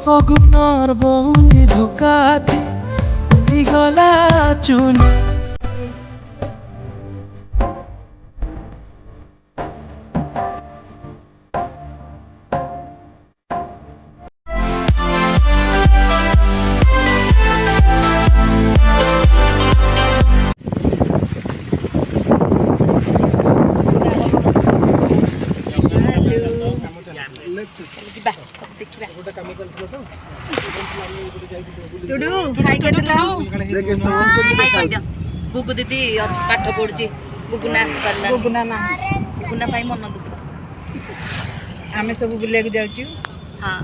ফগুনৰ বৌনি ধোকাতে দীঘলা চুন गुगु दीदी अच्छी पाठ पढ़ुची गुगुना आसी पारला गुगुना ना गुगुना पाई मन दुख आमे सब बुलिया जाऊँ। हाँ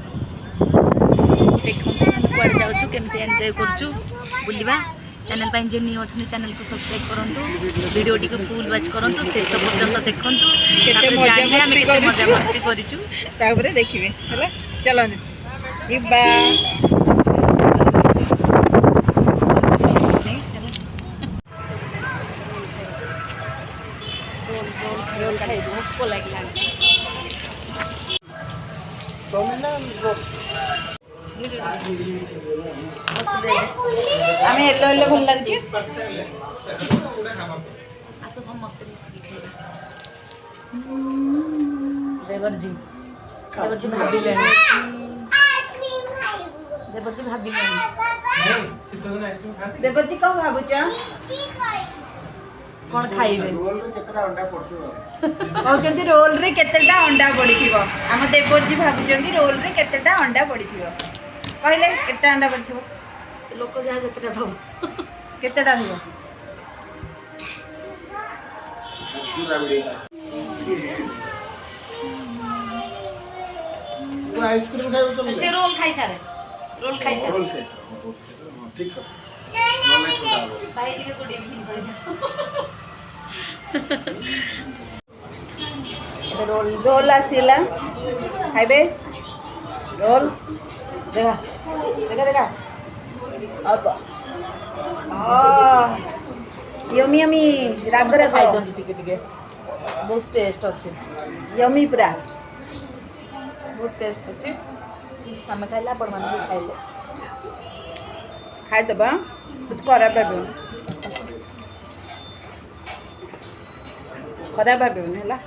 देखो कुआड़े जाऊँ केमती एंजॉय करचु बुलिबा चैनल पे जे न्यू अच्छे चैनल को सब्सक्राइब करंतु वीडियो टी को फुल वॉच करंतु शेष पर्यंत देखंतु केते मजा मस्ती करिचु तापरे देखिबे हला चलो इबा रोल खाई भोक लागला आमे एलो एलो भल लागछि आसो समस्त मिसिकी खाइबा देवरजी भाबिले देवरजी भाबिले देवरजी कौ भाबुछ कौन खाइबे कहउचंती रोल रे केतेटा अंडा पड़िथिबो हम देवरजी भाबुचंती रोल रे केतेटा अंडा पड़िथिबो कहले केतेटा अंडा पड़िथिबो से लोक जा जतरा दब केतेटा थिबो तो आइसक्रीम खाइबो चलो से रोल खाई सारे रोल खाई सारे ठीक है भाई टिके गुड इवनिंग कहि दो रोल रोल आसिला खाइबे रोल देखा देखा देखा अब यमी यमी राग रे खाई दो टिके टिके बहुत टेस्ट अच्छे यमी पूरा बहुत टेस्ट अच्छे हमें खाइला अपन मन भी खाइले खाई दबा कुछ खराब भाबियो खराब भाबियो नेला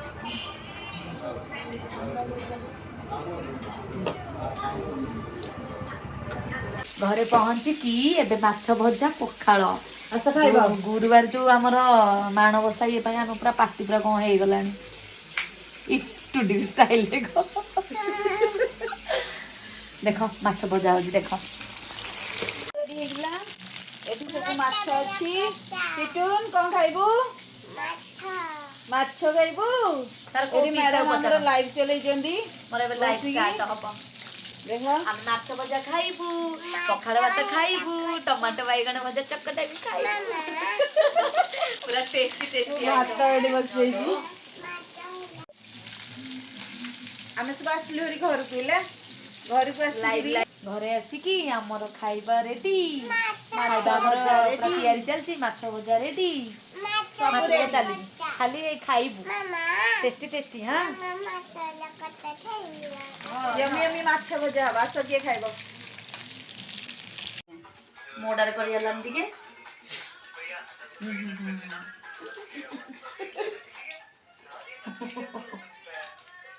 घरे पहुँची कि एबे माछ भजा पखाल आसा खाइबा गुरुवार जो आमर माणबसा ये आम पूरा पार्टी पूरा कौन हो गलानी स्टूडियो स्टाइल देख माछ भजा हो देख एठी सब माछ अछि टिटुन कोन खाइबू माछ खाइबू एठी मैडम हमर लाइव चलै जंदी मोर एबे लाइव स्टार्ट हबो देखो हम माछ भजा खाइबू पखाल भात खाइबू टमाटो बैगन भजा चकटा भी खाइबू पूरा टेस्टी टेस्टी भात एडी बस जाइजी हमें सब आसली हरी घर कोइला घर को लाइव घरे आसिकी हमर खाइबा रेडी खाइबा हमर पूरा तैयारी चलची माछ भजा रेडी माछ भजा चली खाली खाइबू टेस्टी टेस्टी हां यमी यमी माछ भजा हवा सब के खाइबो मोडार करियालाम दिके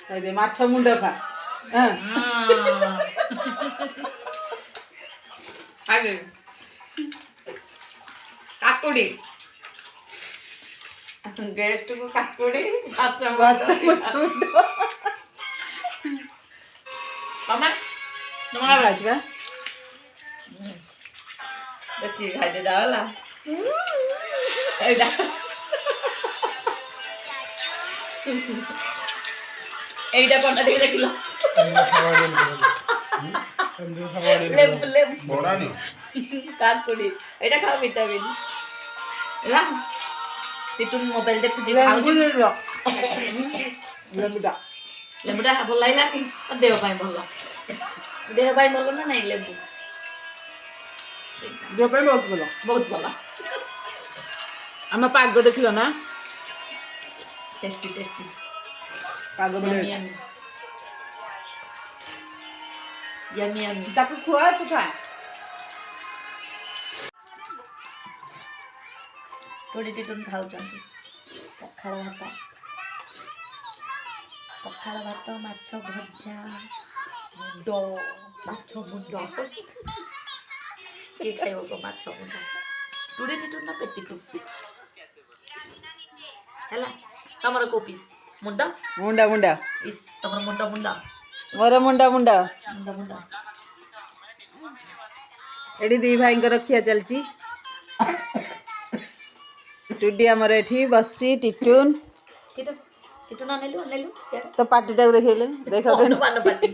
खाइ दे माछ मुंड खा आगे काकुड़ी गेस्ट को काकुड़ी अच्छा बात मुंड मामा नमका राजबा बेसी खाइ दे दाला एडा एडा कोनटा देखि देखिलो লেবু লেবু বড়া নি কাকুড়ি এটা খাও ভিটামিন ହେଲା ଟିଟୁନ ମୋବାଇଲ ଦେଖୁଛି ଖାଉଛି ଲେମ୍ବୁଟା ଭଲ ଲାଗିଲାନି ଦେହ ପାଇଁ ଭଲ ନା ନାଇଁ ଲେମ୍ବୁ ଦେହ ପାଇଁ ବହୁତ ଭଲ ବହୁତ ଭଲ ଆମ ପାଗ ଦେଖିଲ ନା ଟେଷ୍ଟି ଟେଷ୍ଟି ପାଗ yummy ତାକୁ ଖୁଆ ତୁ ଖା କୋଡ଼ି ଟିଟୁନ ଖାଉଛନ୍ତି ପଖାଳ ଭାତ ମାଛ ଭଜା ମୁଣ୍ଡ ମାଛ ମୁଣ୍ଡ କିଏ ଖାଇବ ମାଛ ମୁଣ୍ଡ କୋଡ଼ି ଟିଟୁନ ନା ପେଟି ପିସ୍ ହେଲା ତମର କୋଉ ପିସ୍ ମୁଣ୍ଡ ମୁଣ୍ଡା ମୁଣ୍ଡା ଇସ୍ ତମର ମୁଣ୍ଡ ମୋର ମୁଣ୍ଡା ମୁଣ୍ଡା ମୁଣ୍ଡ ଏଠି ଦି ଭାଇଙ୍କର ଖିଆ ଚାଲିଛି ଟୁଡି ଆମର ଏଠି ବସି ଟିଟୁନ ଟିଟୁନ ଅନେଲୁ ସିଆଡ଼େ ତ ପାଟିଟାକୁ ଦେଖେଇଲେ ଦେଖ ହନୁମାନ ପାଟି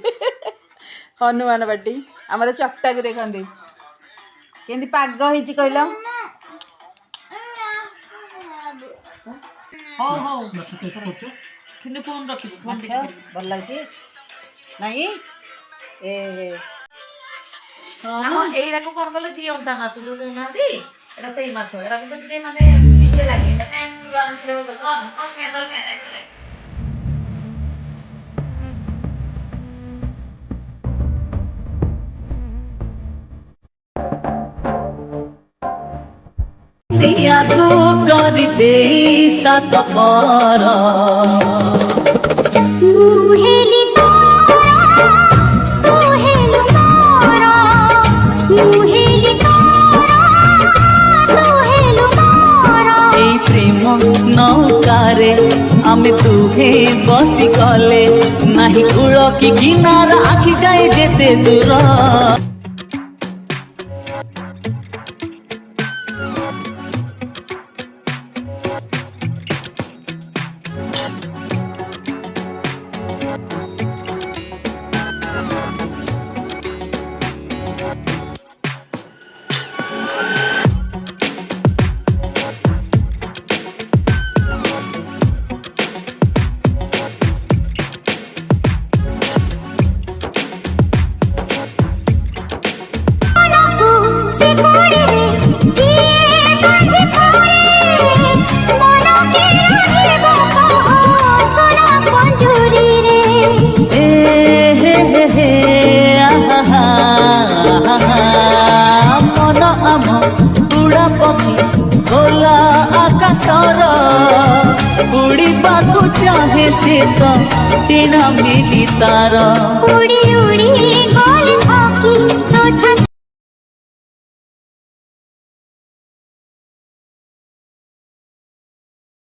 ହନୁମାନ ପାଟି ଆମର ଚକଟାକୁ ଦେଖନ୍ତି କେମିତି ପାଗ ହେଇଛି କହିଲ ହଉ ମାଛ ଟେଷ୍ଟ କରୁଛ କିନ୍ତୁ ଫୋନ୍ ରଖିବୁ ମାଛ ଭଲ ଲାଗୁଛି ନାଇଁ ଏ ହଁ ଏଇଟାକୁ କ'ଣ କଲେ ଜିଅନ୍ତା ମାଛ ଯୋଉ କହୁନାହାନ୍ତି ଏଇଟା ସେଇ ମାଛ ଏଇଟା କିନ୍ତୁ ଟିକେ ମାନେ ଇଏ ଲାଗେ ଦିଆକୁ କରିଦେଇ ସାତ ପର मुहेली तोरा मुहेलु मोरा मुहेली तोरा मुहेलु मोरा এই প্রেম নৌকারে আমি দুহে বসি গলে নাহি কূল কি কিনারা আখি যায় যেতে দূর से कोड़े के बांधे कोड़े मनो के आहिबो कहो सोना पंजुरी रे এ হে হে হে আহা আহা মন আম উড়া পক্ষী খোলা আকাশর উড়িବାକୁ ଚାହେଁ ସେ ତ ଟିଣ ମିଲି ତାର उड़ी उड़ी